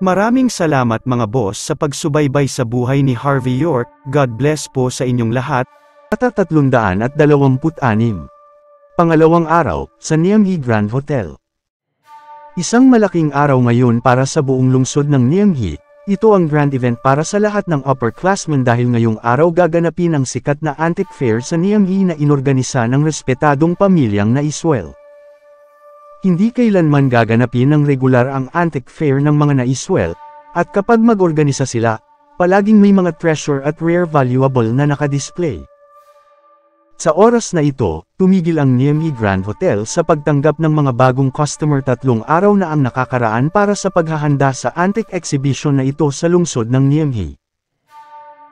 Maraming salamat mga boss sa pagsubaybay sa buhay ni Harvey York. God bless po sa inyong lahat. At 326. Pangalawang araw, sa Niamey Grand Hotel. Isang malaking araw ngayon para sa buong lungsod ng Niamey. Ito ang grand event para sa lahat ng upperclassmen dahil ngayong araw gaganapin ang sikat na antique fair sa Niamey na inorganisa ng respetadong pamilyang Naiswell. Hindi kailanman gaganapin ng regular ang antique fair ng mga Naiswell, at kapag mag-organisa sila, palaging may mga treasure at rare valuable na nakadisplay. Sa oras na ito, tumigil ang Niamey Grand Hotel sa pagtanggap ng mga bagong customer. 3 araw na ang nakakaraan para sa paghahanda sa antique exhibition na ito sa lungsod ng Niamey.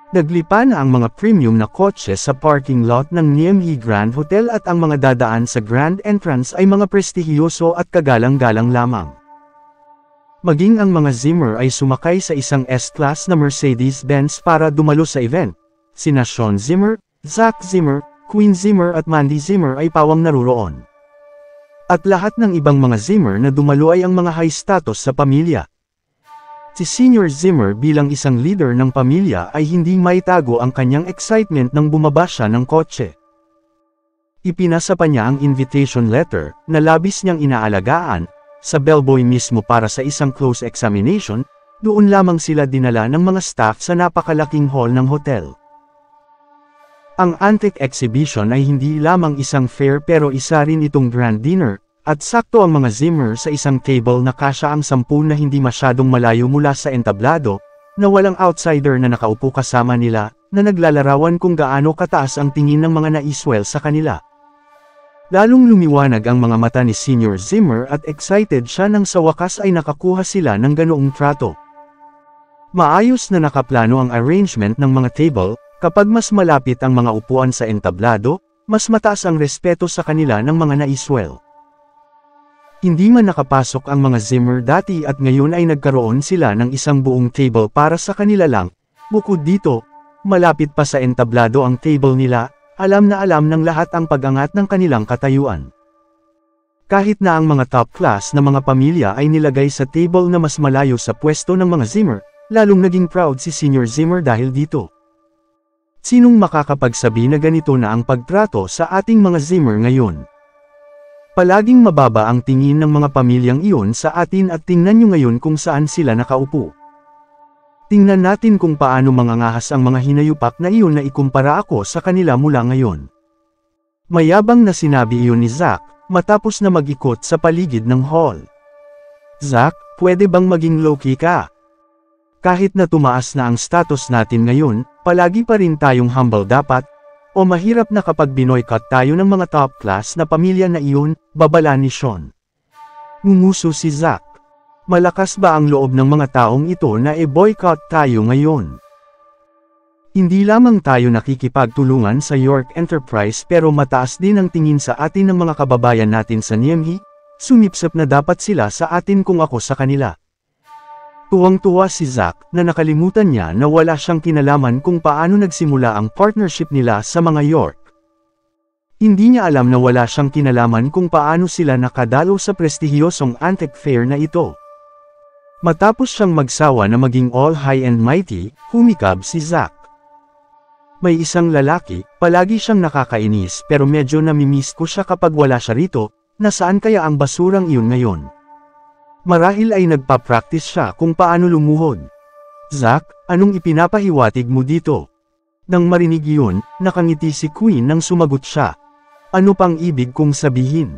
Naglipa na ang mga premium na kotse sa parking lot ng Niamey Grand Hotel at ang mga dadaan sa grand entrance ay mga prestihiyoso at kagalang-galang lamang. Maging ang mga Zimmer ay sumakay sa isang S-Class na Mercedes-Benz para dumalo sa event. Sina Sean Zimmer, Zach Zimmer, Queen Zimmer at Mandy Zimmer ay pawang naruroon. At lahat ng ibang mga Zimmer na dumalo ay ang mga high status sa pamilya. Si Senior Zimmer bilang isang leader ng pamilya ay hindi maitago ang kanyang excitement nang bumaba siya ng kotse. Ipinasa pa niya ang invitation letter, na labis niyang inaalagaan, sa bellboy mismo para sa isang close examination. Doon lamang sila dinala ng mga staff sa napakalaking hall ng hotel. Ang antique exhibition ay hindi lamang isang fair pero isa rin itong grand dinner, at sakto ang mga Zimmer sa isang table na kasya ang 10 na hindi masyadong malayo mula sa entablado, na walang outsider na nakaupo kasama nila, na naglalarawan kung gaano kataas ang tingin ng mga Naiswell sa kanila. Lalong lumiwanag ang mga mata ni Senior Zimmer at excited siya nang sa wakas ay nakakuha sila ng ganoong trato. Maayos na nakaplano ang arrangement ng mga table, kapag mas malapit ang mga upuan sa entablado, mas mataas ang respeto sa kanila ng mga Naiswell. Hindi man nakapasok ang mga Zimmer dati at ngayon ay nagkaroon sila ng isang buong table para sa kanila lang. Bukod dito, malapit pa sa entablado ang table nila, alam na alam ng lahat ang pag-angat ng kanilang katayuan. Kahit na ang mga top class na mga pamilya ay nilagay sa table na mas malayo sa pwesto ng mga Zimmer, lalong naging proud si Senior Zimmer dahil dito. Sinong makakapagsabi na ganito na ang pagtrato sa ating mga Zimmer ngayon? Palaging mababa ang tingin ng mga pamilyang iyon sa atin at tingnan nyo ngayon kung saan sila nakaupo. Tingnan natin kung paano mangangahas ang mga hinayupak na iyon na ikumpara ako sa kanila mula ngayon. Mayabang na sinabi iyon ni Zach, matapos na mag-ikot sa paligid ng hall. Zach, pwede bang maging low-key ka? Kahit na tumaas na ang status natin ngayon, palagi pa rin tayong humble dapat. O mahirap na kapag binoycott tayo ng mga top class na pamilya na iyon, babala ni Sean. Ngumuso si Zach. Malakas ba ang loob ng mga taong ito na e-boycott tayo ngayon? Hindi lamang tayo nakikipagtulungan sa York Enterprise pero mataas din ang tingin sa atin ng mga kababayan natin sa Niamey, sumipsip na dapat sila sa atin kung ako sa kanila. Tuwang-tuwa si Zach na nakalimutan niya na wala siyang kinalaman kung paano nagsimula ang partnership nila sa mga York. Hindi niya alam na wala siyang kinalaman kung paano sila nakadalo sa prestihiyosong antique fair na ito. Matapos siyang magsawa na maging all high and mighty, humikab si Zach. May isang lalaki, palagi siyang nakakainis pero medyo namimiss ko siya kapag wala siya rito, nasaan kaya ang basurang iyon ngayon? Marahil ay nagpa-practice siya kung paano lumuhod. Zach, anong ipinapahiwatig mo dito? Nang marinig iyon, nakangiti si Queen nang sumagot siya. Ano pang ibig kong sabihin?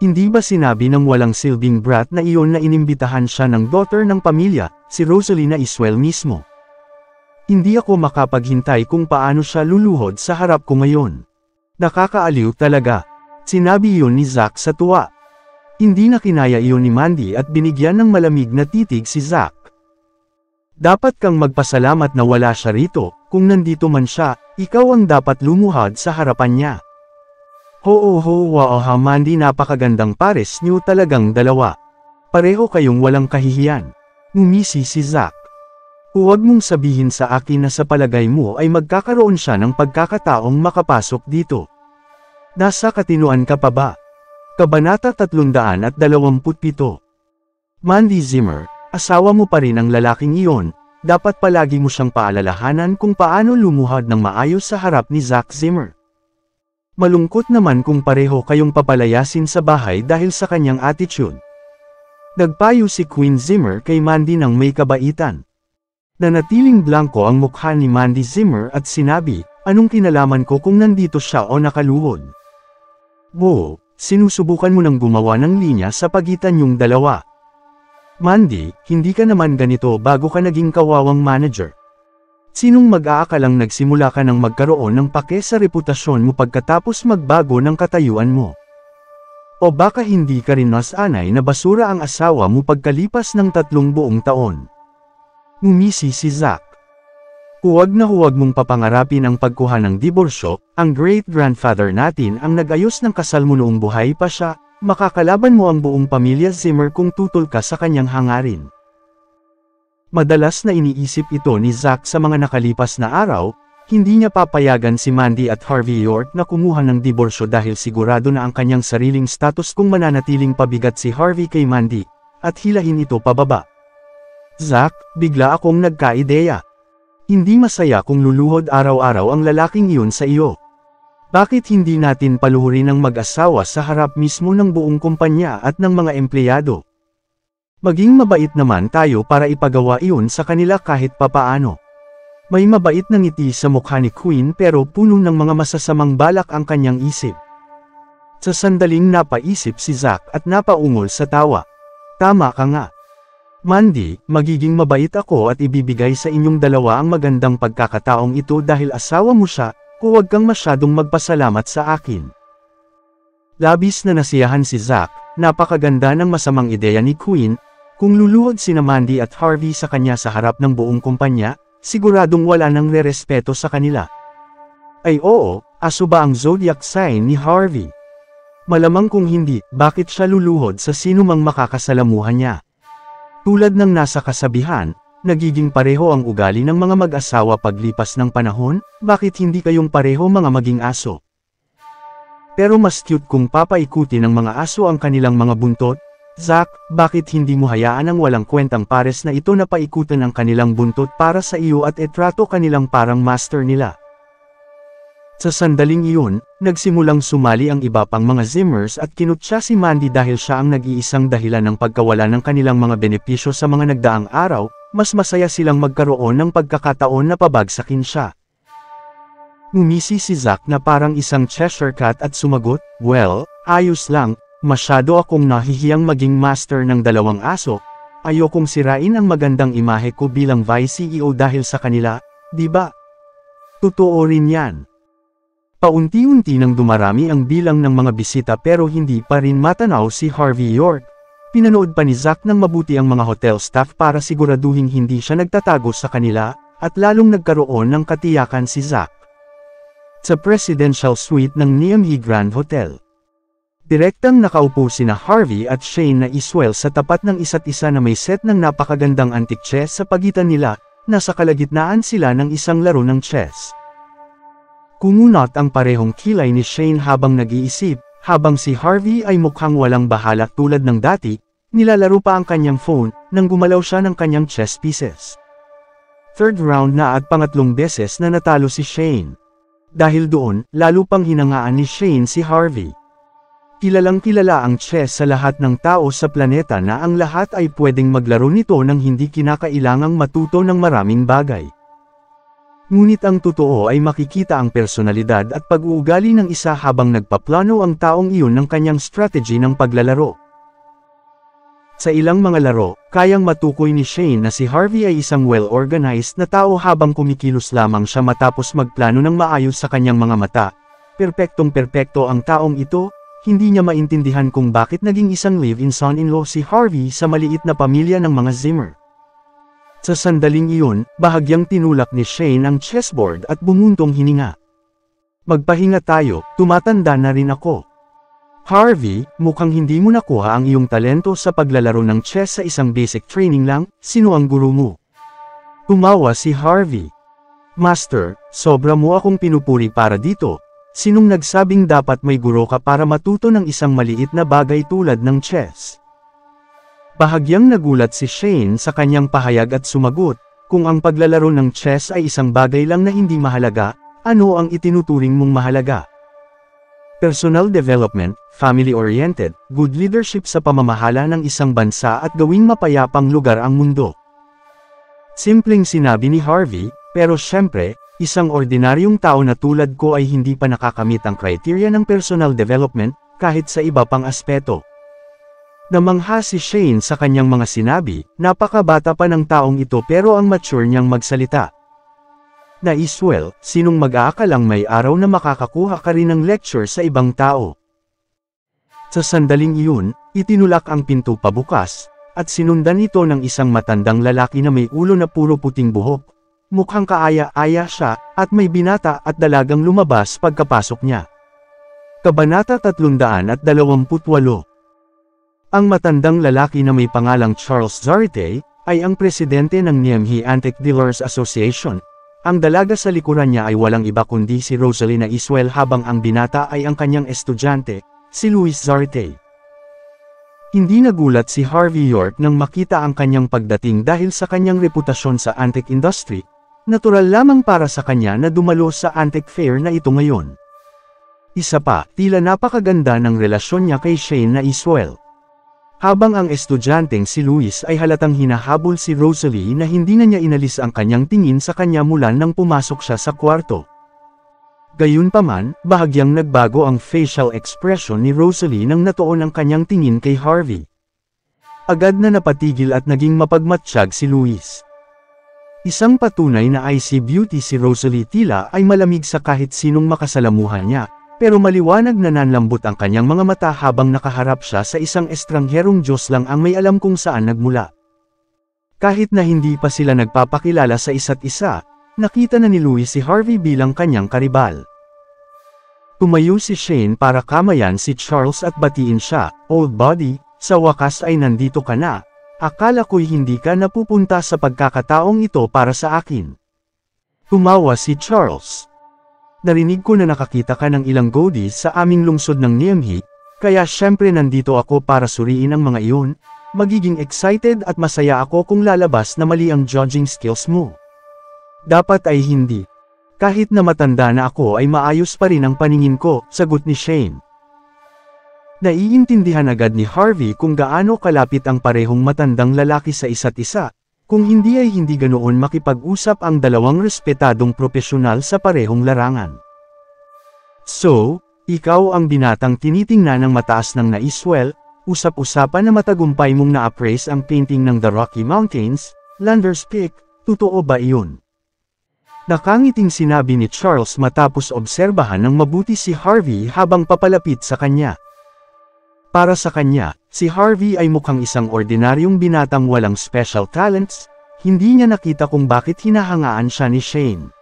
Hindi ba sinabi ng walang silbing brat na iyon na inimbitahan siya ng daughter ng pamilya, si Rosalie Naiswell mismo? Hindi ako makapaghintay kung paano siya luluhod sa harap ko ngayon. Nakakaaliw talaga. Sinabi iyon ni Zach sa tuwa. Hindi na kinaya iyon ni Mandy at binigyan ng malamig na titig si Zach. Dapat kang magpasalamat na wala siya rito, kung nandito man siya, ikaw ang dapat lumuhad sa harapan niya. Wow Mandy, napakagandang pares niyo talagang dalawa. Pareho kayong walang kahihiyan. Ngumisi si Zach. Huwag mong sabihin sa akin na sa palagay mo ay magkakaroon siya ng pagkakataong makapasok dito. Nasa katinuan ka pa ba? Kabanata 327. Mandy Zimmer, asawa mo pa rin ang lalaking iyon, dapat palagi mo siyang paalalahanan kung paano lumuhad ng maayos sa harap ni Zack Zimmer. Malungkot naman kung pareho kayong papalayasin sa bahay dahil sa kanyang attitude. Nagpayo si Queen Zimmer kay Mandy ng may kabaitan. Nanatiling blanko ang mukha ni Mandy Zimmer at sinabi, "Anong kinalaman ko kung nandito siya o nakaluhod? Bo, sinusubukan mo nang gumawa ng linya sa pagitan yung dalawa. Mandy, hindi ka naman ganito bago ka naging kawawang manager. Sinong mag-aakalang nagsimula ka ng magkaroon ng pake sa reputasyon mo pagkatapos magbago ng katayuan mo? O baka hindi ka rin nasanay na basura ang asawa mo pagkalipas ng 3 buong taon?" Ngumisi si Zack. Huwag na huwag mong papangarapin ang pagkuha ng diborsyo, ang great-grandfather natin ang nag-ayos ng kasal mo noong buhay pa siya, makakalaban mo ang buong pamilya Zimmer kung tutol ka sa kanyang hangarin. Madalas na iniisip ito ni Zack sa mga nakalipas na araw, hindi niya papayagan si Mandy at Harvey York na kumuha ng diborsyo dahil sigurado na ang kanyang sariling status kung mananatiling pabigat si Harvey kay Mandy, at hilahin ito pababa. Zack, bigla akong nagka-ideya. Hindi masaya kung luluhod araw-araw ang lalaking iyon sa iyo. Bakit hindi natin paluhurin ang mag-asawa sa harap mismo ng buong kumpanya at ng mga empleyado? Maging mabait naman tayo para ipagawa iyon sa kanila kahit papaano. May mabait na ngiti sa mukha ni Queen pero puno ng mga masasamang balak ang kanyang isip. Sa sandaling napaisip si Zack at napaungol sa tawa. Tama ka nga. Mandy, magiging mabait ako at ibibigay sa inyong dalawa ang magandang pagkakataong ito dahil asawa mo siya, huwag kang masyadong magpasalamat sa akin. Labis na nasiyahan si Zack, napakaganda ng masamang ideya ni Queen, kung luluhod sina Mandy at Harvey sa kanya sa harap ng buong kumpanya, siguradong wala nang rerespeto sa kanila. Ay oo, aso ba ang zodiac sign ni Harvey? Malamang kung hindi, bakit siya luluhod sa sinumang makakasalamuhan niya? Tulad ng nasa kasabihan, nagiging pareho ang ugali ng mga mag-asawa paglipas ng panahon, bakit hindi kayong pareho mga maging aso? Pero mas cute kung papaikutin ng mga aso ang kanilang mga buntot. Zack, bakit hindi mo hayaan ang walang kwentang pares na ito na paikutin ang kanilang buntot para sa iyo at etrato kanilang parang master nila? Sa sandaling iyon, nagsimulang sumali ang iba pang mga Zimmers at kinutya si Mandy dahil siya ang nag-iisang dahilan ng pagkawala ng kanilang mga benepisyo sa mga nagdaang araw, mas masaya silang magkaroon ng pagkakataon na pabagsakin siya. Ngumisi si Zack na parang isang Cheshire Cat at sumagot, "Well, ayos lang, masyado akong nahihiyang maging master ng 2 aso, ayokong sirain ang magandang imahe ko bilang Vice CEO dahil sa kanila, di ba? Totoo rin yan." Paunti-unti nang dumarami ang bilang ng mga bisita pero hindi pa rin matanaw si Harvey York. Pinanood pa ni Zack ng mabuti ang mga hotel staff para siguraduhin hindi siya nagtatago sa kanila, at lalong nagkaroon ng katiyakan si Zack. Sa presidential suite ng Niamey Grand Hotel, direktang nakaupo sina Harvey at Shane na iswel sa tapat ng isa't isa na may set ng napakagandang antique chess sa pagitan nila, nasa kalagitnaan sila ng isang laro ng chess. Kumunot ang parehong kilay ni Shane habang nag-iisip, habang si Harvey ay mukhang walang bahala tulad ng dati, nilalaro pa ang kanyang phone, nang gumalaw siya ng kanyang chess pieces. Third round na at pangatlong beses na natalo si Shane. Dahil doon, lalo pang hinangaan ni Shane si Harvey. Kilalang kilala ang chess sa lahat ng tao sa planeta na ang lahat ay pwedeng maglaro nito nang hindi kinakailangang matuto ng maraming bagay. Ngunit ang totoo ay makikita ang personalidad at pag-uugali ng isa habang nagpaplano ang taong iyon ng kanyang strategy ng paglalaro. Sa ilang mga laro, kayang matukoy ni Shane na si Harvey ay isang well-organized na tao habang kumikilos lamang siya matapos magplano ng maayos sa kanyang mga mata. Perpektong-perpekto ang taong ito, hindi niya maintindihan kung bakit naging isang live-in son-in-law si Harvey sa maliit na pamilya ng mga Zimmer. Sa sandaling iyon, bahagyang tinulak ni Shane ang chessboard at bumuntong hininga. Magpahinga tayo, tumatanda na rin ako. Harvey, mukhang hindi mo nakuha ang iyong talento sa paglalaro ng chess sa isang basic training lang, sino ang guru mo? Tumawa si Harvey. Master, sobra mo akong pinupuri para dito. Sinong nagsabing dapat may guro ka para matuto ng isang maliit na bagay tulad ng chess? Bahagyang nagulat si Shane sa kanyang pahayag at sumagot, kung ang paglalaro ng chess ay isang bagay lang na hindi mahalaga, ano ang itinuturing mong mahalaga? Personal development, family-oriented, good leadership sa pamamahala ng isang bansa at gawing mapayapang lugar ang mundo. Simpleng sinabi ni Harvey, pero syempre, isang ordinaryong tao na tulad ko ay hindi pa nakakamit ang kriteriya ng personal development, kahit sa iba pang aspeto. Namangha si Shane sa kanyang mga sinabi, napakabata pa ng taong ito pero ang mature niyang magsalita. Naiswell, sinong mag-aakalang may araw na makakakuha ka rin ng lecture sa ibang tao. Sa sandaling iyon, itinulak ang pinto pabukas, at sinundan ito ng isang matandang lalaki na may ulo na puro puting buhok. Mukhang kaaya-aya siya, at may binata at dalagang lumabas pagkapasok niya. Kabanata 328. Ang matandang lalaki na may pangalang Charles Zarate, ay ang presidente ng Niamey Antique Dealers Association. Ang dalaga sa likuran niya ay walang iba kundi si Rosalie Naiswell habang ang binata ay ang kanyang estudyante, si Louis Zarate. Hindi nagulat si Harvey York nang makita ang kanyang pagdating dahil sa kanyang reputasyon sa antique industry. Natural lamang para sa kanya na dumalo sa antique fair na ito ngayon. Isa pa, tila napakaganda ng relasyon niya kay Shane Naiswell. Habang ang estudyanteng si Louis ay halatang hinahabol si Rosalie na hindi na niya inalis ang kanyang tingin sa kanya mula nang pumasok siya sa kwarto. Gayunpaman, bahagyang nagbago ang facial expression ni Rosalie nang natuon ang kanyang tingin kay Harvey. Agad na napatigil at naging mapagmatsyag si Louis. Isang patunay na icy beauty si Rosalie, tila ay malamig sa kahit sinong makasalamuhan niya. Pero maliwanag na nanlambot ang kanyang mga mata habang nakaharap siya sa isang estrangherong Diyos lang ang may alam kung saan nagmula. Kahit na hindi pa sila nagpapakilala sa isa't isa, nakita na ni Louis si Harvey bilang kanyang karibal. Tumayo si Shane para kamayan si Charles at batiin siya, "Old buddy, sa wakas ay nandito ka na. Akala ko'y hindi ka napupunta sa pagkakataong ito para sa akin." Tumawa si Charles. "Narinig ko na nakakita ka ng ilang goodies sa aming lungsod ng Niamey, kaya syempre nandito ako para suriin ang mga iyon. Magiging excited at masaya ako kung lalabas na mali ang judging skills mo." "Dapat ay hindi. Kahit na matanda na ako ay maayos pa rin ang paningin ko," sagot ni Shane. Naiintindihan agad ni Harvey kung gaano kalapit ang parehong matandang lalaki sa isa't isa. Kung hindi ay hindi ganoon makipag-usap ang dalawang respetadong propesyonal sa parehong larangan. "So, ikaw ang binatang tinitingnan ng mataas ng Naiswell, usap-usapan na matagumpay mong na-appraise ang painting ng The Rocky Mountains, Landers Peak, totoo ba iyon?" Nakangiting sinabi ni Charles matapos obserbahan ng mabuti si Harvey habang papalapit sa kanya. Para sa kanya, si Harvey ay mukhang isang ordinaryong binatang walang special talents, hindi niya nakita kung bakit hinahangaan siya ni Shane.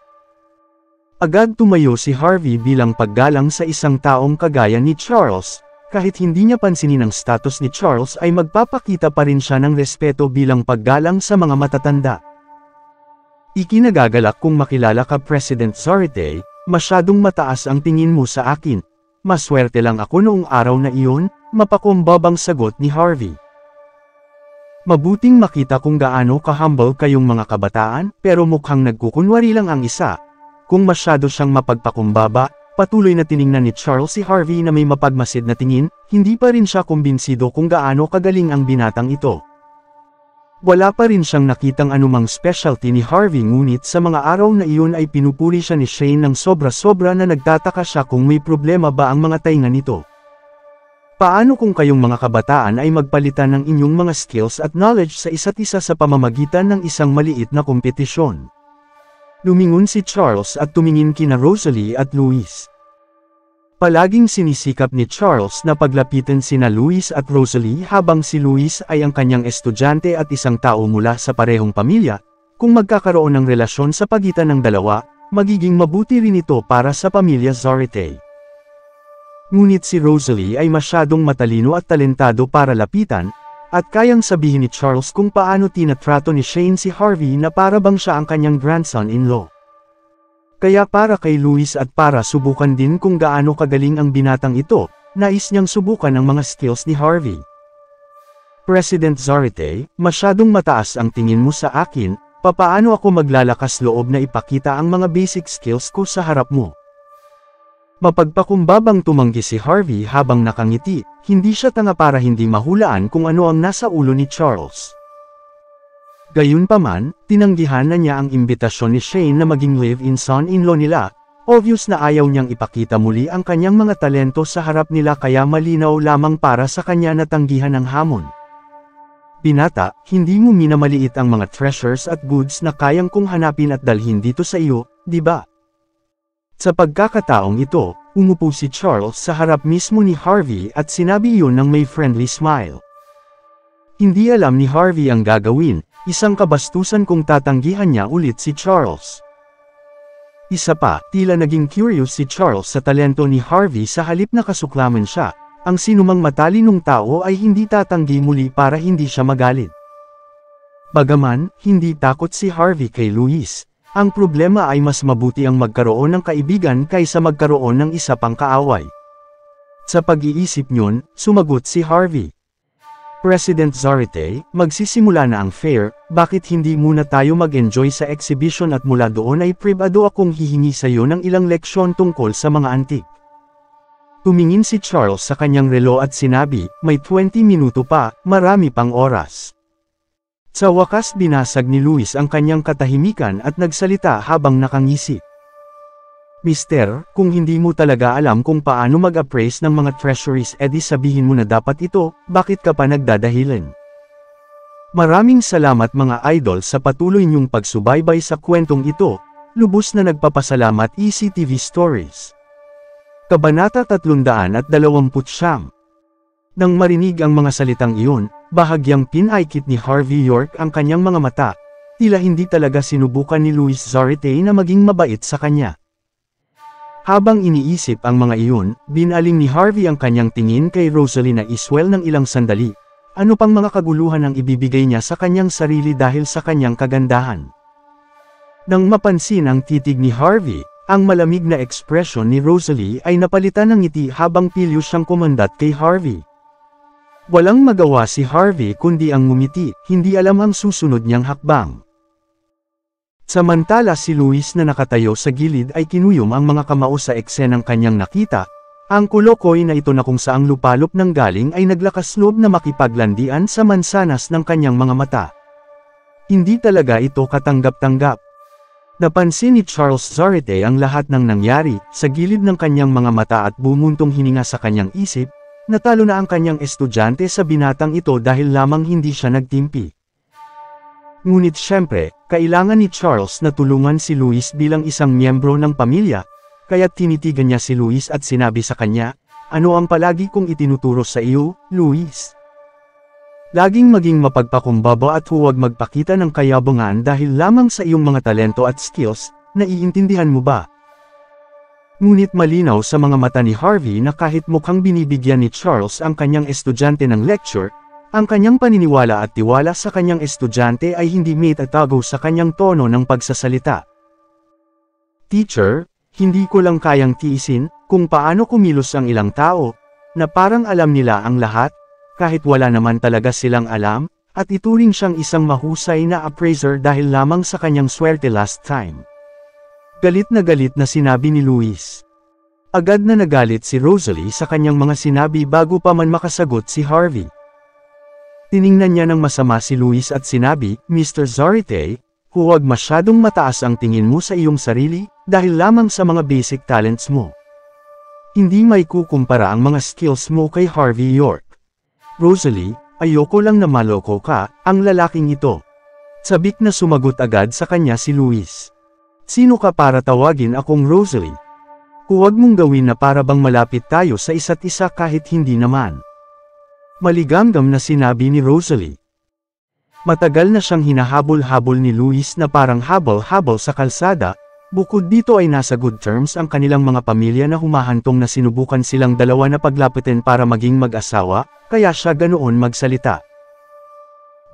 Agad tumayo si Harvey bilang paggalang sa isang taong kagaya ni Charles, kahit hindi niya pansinin ang status ni Charles ay magpapakita pa rin siya ng respeto bilang paggalang sa mga matatanda. "Ikinagagalak kung makilala ka, President Zarate, masyadong mataas ang tingin mo sa akin. Maswerte lang ako noong araw na iyon," mapakumbabang sagot ni Harvey. "Mabuting makita kung gaano ka-humble kayong mga kabataan, pero mukhang nagkukunwari lang ang isa." Kung masyado siyang mapagpakumbaba, patuloy na tiningnan ni Charles si Harvey na may mapagmasid na tingin, hindi pa rin siya kumbinsido kung gaano kagaling ang binatang ito. Wala pa rin siyang nakitang anumang specialty ni Harvey, ngunit sa mga araw na iyon ay pinupuri siya ni Shane ng sobra-sobra na nagtataka siya kung may problema ba ang mga tainga nito. "Paano kung kayong mga kabataan ay magpalitan ng inyong mga skills at knowledge sa isa't isa sa pamamagitan ng isang maliit na kompetisyon?" Lumingon si Charles at tumingin kina Rosalie at Louis. Palaging sinisikap ni Charles na paglapitan sina Louis at Rosalie habang si Louis ay ang kanyang estudyante at isang tao mula sa parehong pamilya. Kung magkakaroon ng relasyon sa pagitan ng dalawa, magiging mabuti rin ito para sa pamilya Zarate. Ngunit si Rosalie ay masyadong matalino at talentado para lapitan, at kayang sabihin ni Charles kung paano tinatrato ni Shane si Harvey na para bang siya ang kanyang grandson-in-law. Kaya para kay Louis at para subukan din kung gaano kagaling ang binatang ito, nais niyang subukan ang mga skills ni Harvey. President Zarate, masyadong mataas ang tingin mo sa akin, papaano ako maglalakas loob na ipakita ang mga basic skills ko sa harap mo? Mapagpakumbabang tumanggi si Harvey habang nakangiti, hindi siya tanga para hindi mahulaan kung ano ang nasa ulo ni Charles. Gayunpaman, tinanggihan na niya ang imbitasyon ni Shane na maging live-in son-in-law nila. Obvious na ayaw niyang ipakita muli ang kanyang mga talento sa harap nila kaya malinaw lamang para sa kanya na tanggihan ang hamon. Binata, hindi mo minamaliit ang mga treasures at goods na kayang kong hanapin at dalhin dito sa iyo, di ba? Sa pagkakataong ito, umupo si Charles sa harap mismo ni Harvey at sinabi iyon ng may friendly smile. Hindi alam ni Harvey ang gagawin, isang kabastusan kung tatanggihan niya ulit si Charles. Isa pa, tila naging curious si Charles sa talento ni Harvey sa halip na kasuklaman siya. Ang sinumang matalinong tao ay hindi tatanggi muli para hindi siya magalit. Bagaman, hindi takot si Harvey kay Louis. Ang problema ay mas mabuti ang magkaroon ng kaibigan kaysa magkaroon ng isa pang kaaway. Sa pag-iisip niyon, sumagot si Harvey. President Zarate, magsisimula na ang fair, bakit hindi muna tayo mag-enjoy sa exhibition at mula doon ay pribado akong hihingi sa iyo ng ilang leksyon tungkol sa mga antik. Tumingin si Charles sa kanyang relo at sinabi, may 20 minuto pa, marami pang oras. Sa wakas binasag ni Louis ang kanyang katahimikan at nagsalita habang nakangisi. Mister, kung hindi mo talaga alam kung paano mag-appraise ng mga treasuries edi sabihin mo na dapat ito, bakit ka pa nagdadahilan? Maraming salamat mga idol sa patuloy niyong pagsubaybay sa kwentong ito, lubos na nagpapasalamat ECTV Stories. Kabanata 329. Nang marinig ang mga salitang iyon, bahagyang pinaikit ni Harvey York ang kanyang mga mata, tila hindi talaga sinubukan ni Louis Zarate na maging mabait sa kanya. Habang iniisip ang mga iyon, binaling ni Harvey ang kanyang tingin kay Rosalie na iswell ng ilang sandali. Ano pang mga kaguluhan ang ibibigay niya sa kanyang sarili dahil sa kanyang kagandahan? Nang mapansin ang titig ni Harvey, ang malamig na ekspresyon ni Rosalie ay napalitan ng ngiti habang pilyo siyang kumandat kay Harvey. Walang magawa si Harvey kundi ang ngumiti, hindi alam ang susunod niyang hakbang. Samantala si Louis na nakatayo sa gilid ay kinuyom ang mga kamao sa eksenang kanyang nakita, ang kulokoy na ito na kung saang lupalop ng galing ay naglakas loob na makipaglandian sa mansanas ng kanyang mga mata. Hindi talaga ito katanggap-tanggap. Napansin ni Charles Zarate ang lahat ng nangyari, sa gilid ng kanyang mga mata at bumuntong hininga sa kanyang isip, natalo na ang kanyang estudyante sa binatang ito dahil lamang hindi siya nagtimpi. Ngunit syempre, kailangan ni Charles na tulungan si Louis bilang isang miyembro ng pamilya, kaya't tinitigan niya si Louis at sinabi sa kanya, ano ang palagi kong itinuturo sa iyo, Louis? Laging maging mapagpakumbaba at huwag magpakita ng kayabangan dahil lamang sa iyong mga talento at skills, naiintindihan mo ba? Ngunit malinaw sa mga mata ni Harvey na kahit mukhang binibigyan ni Charles ang kanyang estudyante ng lecture, ang kanyang paniniwala at tiwala sa kanyang estudyante ay hindi maitatago sa kanyang tono ng pagsasalita. Teacher, hindi ko lang kayang tiisin kung paano kumilos ang ilang tao, na parang alam nila ang lahat, kahit wala naman talaga silang alam, at ituring siyang isang mahusay na appraiser dahil lamang sa kanyang swerte last time. Galit na sinabi ni Louis. Agad na nagalit si Rosalie sa kanyang mga sinabi bago pa man makasagot si Harvey. Tiningnan niya ng masama si Louis at sinabi, Mr. Zarate, huwag masyadong mataas ang tingin mo sa iyong sarili, dahil lamang sa mga basic talents mo. Hindi may kukumpara ang mga skills mo kay Harvey York. Rosalie, ayoko lang na maloko ka, ang lalaking ito. Sabik na sumagot agad sa kanya si Louis. Sino ka para tawagin akong Rosalie? Huwag mong gawin na para bang malapit tayo sa isa't isa kahit hindi naman. Maligamgam na sinabi ni Rosalie. Matagal na siyang hinahabol-habol ni Louis na parang habol-habol sa kalsada, bukod dito ay nasa good terms ang kanilang mga pamilya na humahantong na sinubukan silang dalawa na paglapitin para maging mag-asawa, kaya siya ganoon magsalita.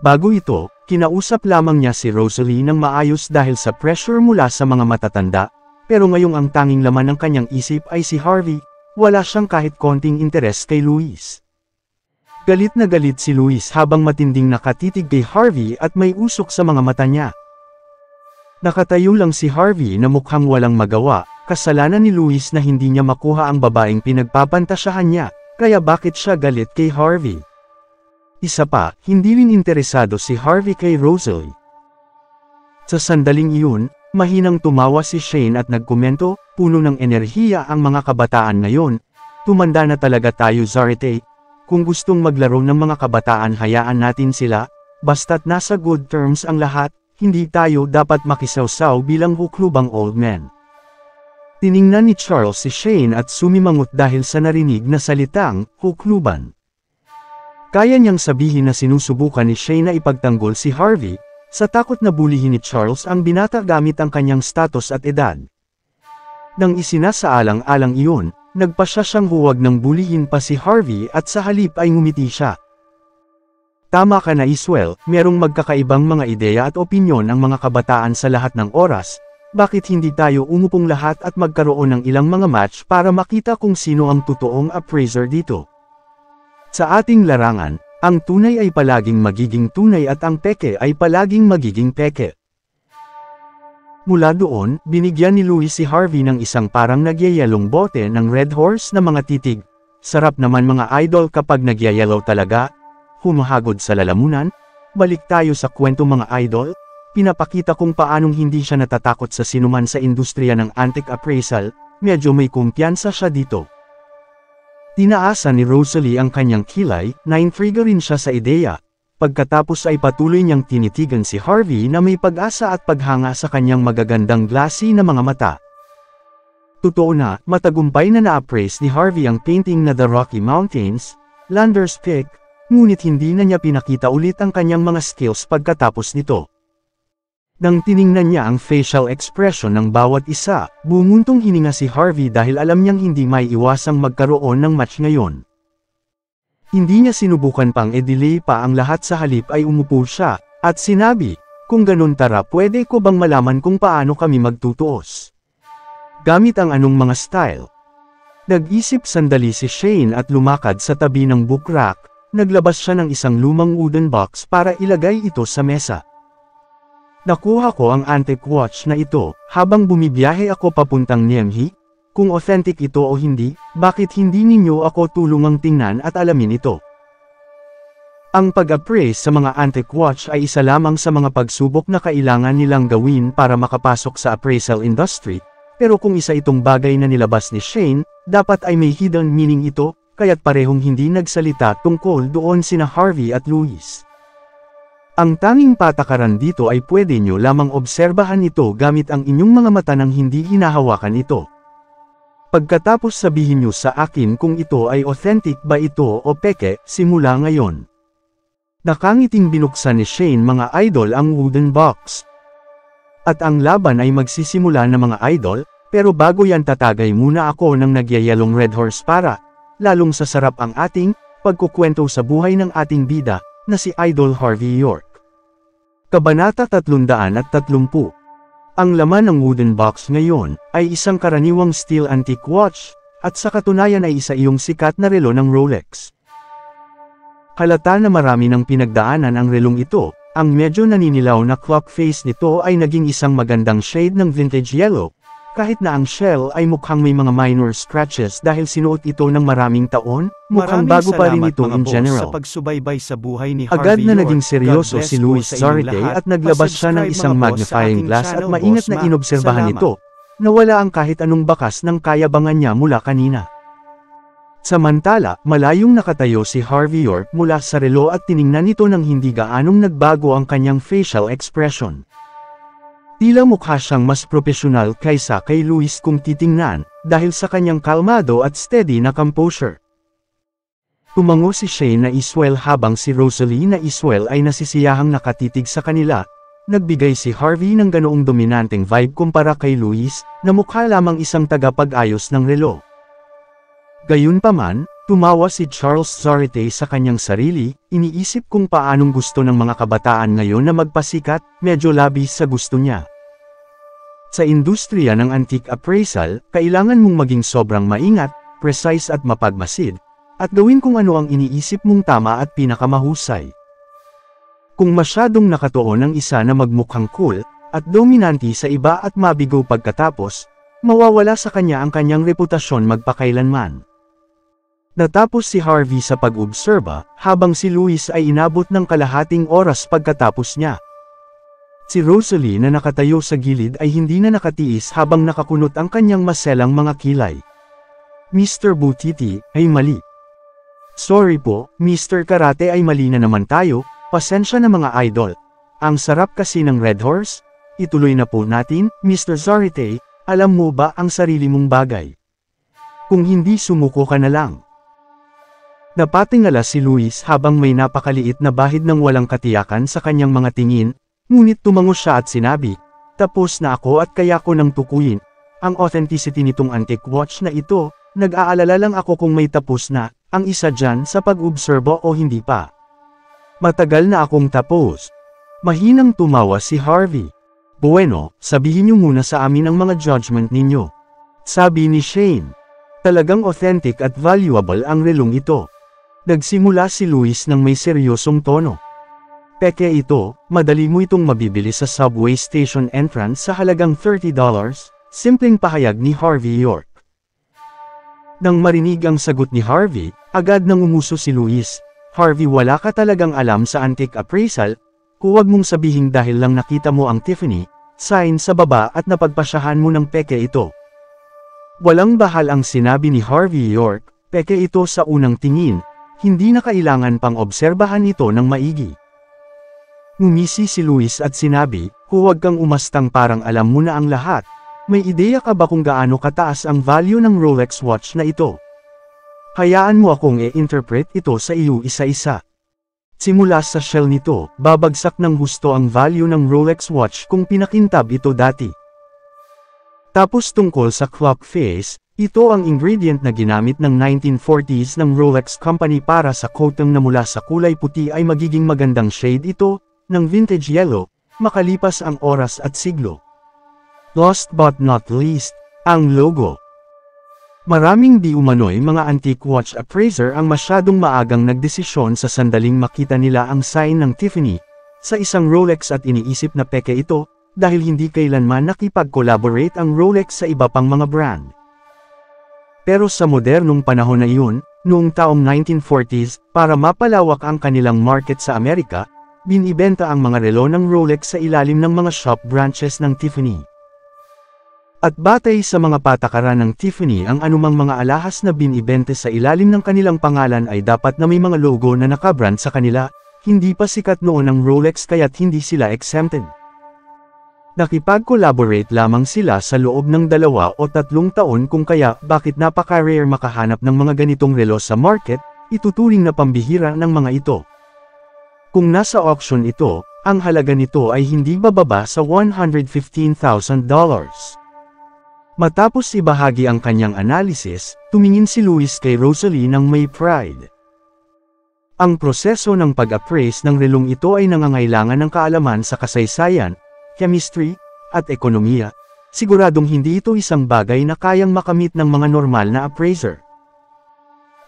Bago ito, kinausap lamang niya si Rosalie ng maayos dahil sa pressure mula sa mga matatanda, pero ngayong ang tanging laman ng kanyang isip ay si Harvey, wala siyang kahit konting interes kay Louis. Galit na galit si Louis habang matinding nakatitig kay Harvey at may usok sa mga mata niya. Nakatayo lang si Harvey na mukhang walang magawa, kasalanan ni Louis na hindi niya makuha ang babaeng pinagpapantasyahan niya, kaya bakit siya galit kay Harvey? Isa pa, hindi rin interesado si Harvey kay Rosalie. Sa sandaling iyon, mahinang tumawa si Shane at nagkomento, puno ng enerhiya ang mga kabataan ngayon. Tumanda na talaga tayo, Zarate. Kung gustong maglaro ng mga kabataan, hayaan natin sila, basta't nasa good terms ang lahat, hindi tayo dapat makisawsaw bilang huklubang old men. Tiningnan ni Charles si Shane at sumimangot dahil sa narinig na salitang, hukluban. Kaya niyang sabihin na sinusubukan ni Shane na ipagtanggol si Harvey, sa takot na bulihin ni Charles ang binata gamit ang kanyang status at edad. Nang isinasaalang-alang iyon, nagpasya siyang huwag nang bulihin pa si Harvey at sa halip ay ngumiti siya. Tama ka na, Iswell, merong magkakaibang mga ideya at opinyon ang mga kabataan sa lahat ng oras, bakit hindi tayo umupong lahat at magkaroon ng ilang mga match para makita kung sino ang totoong appraiser dito? Sa ating larangan, ang tunay ay palaging magiging tunay at ang peke ay palaging magiging peke. Mula doon, binigyan ni Louis si Harvey ng isang parang nagyayelong bote ng Red Horse na mga titig. Sarap naman mga idol kapag nagyayelaw talaga. Humahagod sa lalamunan. Balik tayo sa kwento mga idol. Pinapakita kung paanong hindi siya natatakot sa sinuman sa industriya ng antique appraisal. Medyo may kumpiyansa siya dito. Tinaasan ni Rosalie ang kanyang kilay, na-intriga rin siya sa ideya. Pagkatapos ay patuloy niyang tinitigan si Harvey na may pag-asa at paghanga sa kanyang magagandang glassy na mga mata. Totoo na, matagumpay na na-appraise ni Harvey ang painting na The Rocky Mountains, Lander's Peak, ngunit hindi na niya pinakita ulit ang kanyang mga skills pagkatapos nito. Nang tiningnan niya ang facial expression ng bawat isa, bumuntong hininga si Harvey dahil alam niyang hindi may iwasang magkaroon ng match ngayon. Hindi niya sinubukan pang i-delay pa ang lahat, sa halip ay umupo siya, at sinabi, kung ganun tara, pwede ko bang malaman kung paano kami magtutuos? Gamit ang anong mga style? Nag-isip sandali si Shane at lumakad sa tabi ng book rack, naglabas siya ng isang lumang wooden box para ilagay ito sa mesa. Nakuha ko ang antique watch na ito, habang bumibiyahe ako papuntang Niemhi. Kung authentic ito o hindi, bakit hindi ninyo ako tulungang tingnan at alamin ito? Ang pag-appraise sa mga antique watch ay isa lamang sa mga pagsubok na kailangan nilang gawin para makapasok sa appraisal industry, pero kung isa itong bagay na nilabas ni Shane, dapat ay may hidden meaning ito, kaya't parehong hindi nagsalita tungkol doon sina Harvey at Louis. Ang tanging patakaran dito ay pwede nyo lamang obserbahan ito gamit ang inyong mga mata nang hindi hinahawakan ito. Pagkatapos sabihin nyo sa akin kung ito ay authentic ba ito o peke, simula ngayon. Nakangiting binuksan ni Shane mga idol ang wooden box. At ang laban ay magsisimula na mga idol, pero bago yan tatagay muna ako ng nagyayelong Red Horse para, lalong sasarap ang ating pagkukwento sa buhay ng ating bida, na si Idol Harvey York. Kabanata 330. Ang laman ng wooden box ngayon, ay isang karaniwang steel antique watch, at sa katunayan ay isa iyong sikat na relo ng Rolex. Halata na marami ng pinagdaanan ang relong ito, ang medyo naninilaw na clock face nito ay naging isang magandang shade ng vintage yellow, kahit na ang shell ay mukhang may mga minor scratches dahil sinuot ito ng maraming taon, mukhang bago pa rin ito in general. Sa pagsubaybay sa buhay ni Agad Harvey na York, naging seryoso God si bless Louis po sa inyong Zarate lahat. at naglabas siya ng isang Pa-subscribe, mga boss, sa magnifying ating glass at channel, maingat Boss na Ma. inobserbahan Salamat. ito, na wala ang kahit anong bakas ng kayabangan niya mula kanina. Samantala, malayong nakatayo si Harvey York mula sa relo at tiningnan ito nang hindi gaanong nagbago ang kanyang facial expression. Tila mukha siyang mas profesional kaysa kay Louis kung titingnan, dahil sa kanyang kalmado at steady na composure. Tumango si Shane na Iswell habang si Rosalie na Iswell ay nasisiyahang nakatitig sa kanila, nagbigay si Harvey ng ganoong dominanteng vibe kumpara kay Louis, na mukha lamang isang tagapag-ayos ng relo. Gayunpaman, tumawa si Charles Zarate sa kanyang sarili, iniisip kung paanong gusto ng mga kabataan ngayon na magpasikat, medyo labis sa gusto niya. Sa industriya ng antique appraisal, kailangan mong maging sobrang maingat, precise at mapagmasid, at gawin kung ano ang iniisip mong tama at pinakamahusay. Kung masyadong nakatuon ang isa na magmukhang cool, at dominante sa iba at mabigo pagkatapos, mawawala sa kanya ang kanyang reputasyon magpakailanman. Natapos si Harvey sa pag-obserba, habang si Luis ay inabot ng kalahating oras pagkatapos niya. Si Rosalie na nakatayo sa gilid ay hindi na nakatiis habang nakakunot ang kanyang maselang mga kilay. Mr. Butiti, ay mali. Sorry po, Mr. Karate ay mali na naman tayo, pasensya na mga idol. Ang sarap kasi ng Red Horse? Ituloy na po natin, Mr. Zarate, alam mo ba ang sarili mong bagay? Kung hindi sumuko ka na lang. Napatingala si Luis habang may napakaliit na bahid ng walang katiyakan sa kanyang mga tingin, ngunit tumango siya at sinabi, tapos na ako at kaya ko nang tukuyin. Ang authenticity nitong antique watch na ito, nag-aalala lang ako kung may tapos na, ang isa dyan sa pag-obserbo o hindi pa. Matagal na akong tapos. Mahinang tumawa si Harvey. Bueno, sabihin niyo muna sa amin ang mga judgment ninyo. Sabi ni Shane. Talagang authentic at valuable ang relong ito. Nagsimula si Luis ng may seryosong tono. Peke ito, madali mo itong mabibili sa subway station entrance sa halagang $30, simpleng pahayag ni Harvey York. Nang marinig ang sagot ni Harvey, agad nang umuso si Luis. Harvey, wala ka talagang alam sa antique appraisal, huwag mong sabihin dahil lang nakita mo ang Tiffany sign sa baba at napagpasyahan mo ng peke ito. Walang bahal ang sinabi ni Harvey York, peke ito sa unang tingin, hindi na kailangan pang obserbahan ito ng maigi. Ngumisi si Luis at sinabi, huwag kang umastang parang alam mo na ang lahat, may ideya ka ba kung gaano kataas ang value ng Rolex watch na ito? Hayaan mo akong i-interpret ito sa iyo isa-isa. Simula sa shell nito, babagsak ng husto ang value ng Rolex watch kung pinakintab ito dati. Tapos tungkol sa clock face, ito ang ingredient na ginamit ng 1940s ng Rolex Company para sa coating na mula sa kulay puti ay magiging magandang shade ito, ng vintage yellow, makalipas ang oras at siglo. Last but not least, ang logo. Maraming di umano'y mga antique watch appraiser ang masyadong maagang nagdesisyon sa sandaling makita nila ang sign ng Tiffany sa isang Rolex at iniisip na peke ito dahil hindi kailanman nakipag-collaborate ang Rolex sa iba pang mga brand. Pero sa modernong panahon na iyon, noong taong 1940s, para mapalawak ang kanilang market sa Amerika, binibenta ang mga relo ng Rolex sa ilalim ng mga shop branches ng Tiffany. At batay sa mga patakaran ng Tiffany ang anumang mga alahas na binibente sa ilalim ng kanilang pangalan ay dapat na may mga logo na nakabrand sa kanila, hindi pa sikat noon ang Rolex kaya't hindi sila exempted. Nakipag-collaborate lamang sila sa loob ng 2 o 3 taon kung kaya bakit napaka-rare makahanap ng mga ganitong relo sa market, ituturing na pambihira ng mga ito. Kung nasa auction ito, ang halaga nito ay hindi bababa sa $115,000. Matapos ibahagi ang kanyang analysis, tumingin si Luis kay Rosalie ng may pride. Ang proseso ng pag-appraise ng relong ito ay nangangailangan ng kaalaman sa kasaysayan, chemistry, at ekonomiya. Siguradong hindi ito isang bagay na kayang makamit ng mga normal na appraiser.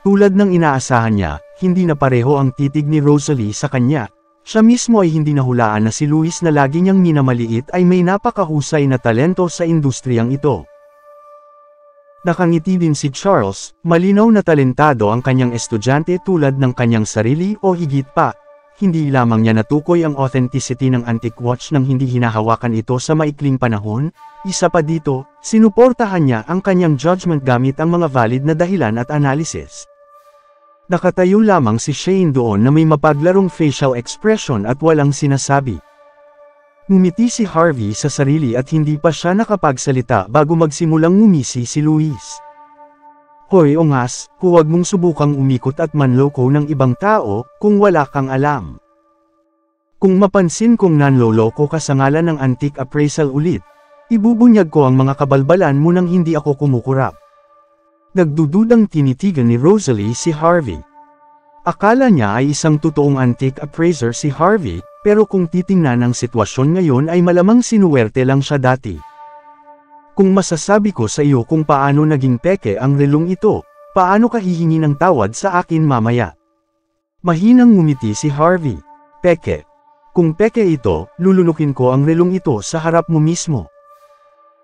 Tulad ng inaasahan niya, hindi na pareho ang titig ni Rosalie sa kanya. Siya mismo ay hindi nahulaan na si Luis na lagi niyang minamaliit ay may napakahusay na talento sa industriyang ito. Nakangiti din si Charles, malinaw na talentado ang kanyang estudyante tulad ng kanyang sarili o higit pa. Hindi lamang niya natukoy ang authenticity ng antique watch nang hindi hinahawakan ito sa maikling panahon, isa pa dito, sinuportahan niya ang kanyang judgment gamit ang mga valid na dahilan at analysis. Nakatayo lamang si Shane doon na may mapaglarong facial expression at walang sinasabi. Ngumiti si Harvey sa sarili at hindi pa siya nakapagsalita bago magsimulang ngumisi si Luis. Hoy ongas, huwag mong subukang umikot at manloko ng ibang tao kung wala kang alam. Kung mapansin kong nanloloko ka sa ngalan ng antique appraisal ulit, ibubunyag ko ang mga kabalbalan mo nang hindi ako kumukurap. Nagdududang tinitigan ni Rosalie si Harvey. Akala niya ay isang totoong antique appraiser si Harvey, pero kung titingnan ang sitwasyon ngayon ay malamang sinuwerte lang siya dati. Kung masasabi ko sa iyo kung paano naging peke ang relong ito, Paano ka hihingi ng tawad sa akin mamaya? Mahinang ngumiti si Harvey. Peke. Kung peke ito, lulunukin ko ang relong ito sa harap mo mismo.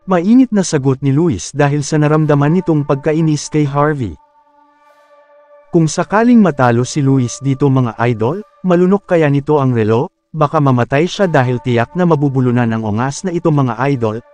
Mainit na sagot ni Luis dahil sa naramdaman nitong pagkainis kay Harvey. Kung sakaling matalo si Luis dito mga idol, malunok kaya nito ang relo, baka mamatay siya dahil tiyak na mabubulunan ang ongas na ito mga idol,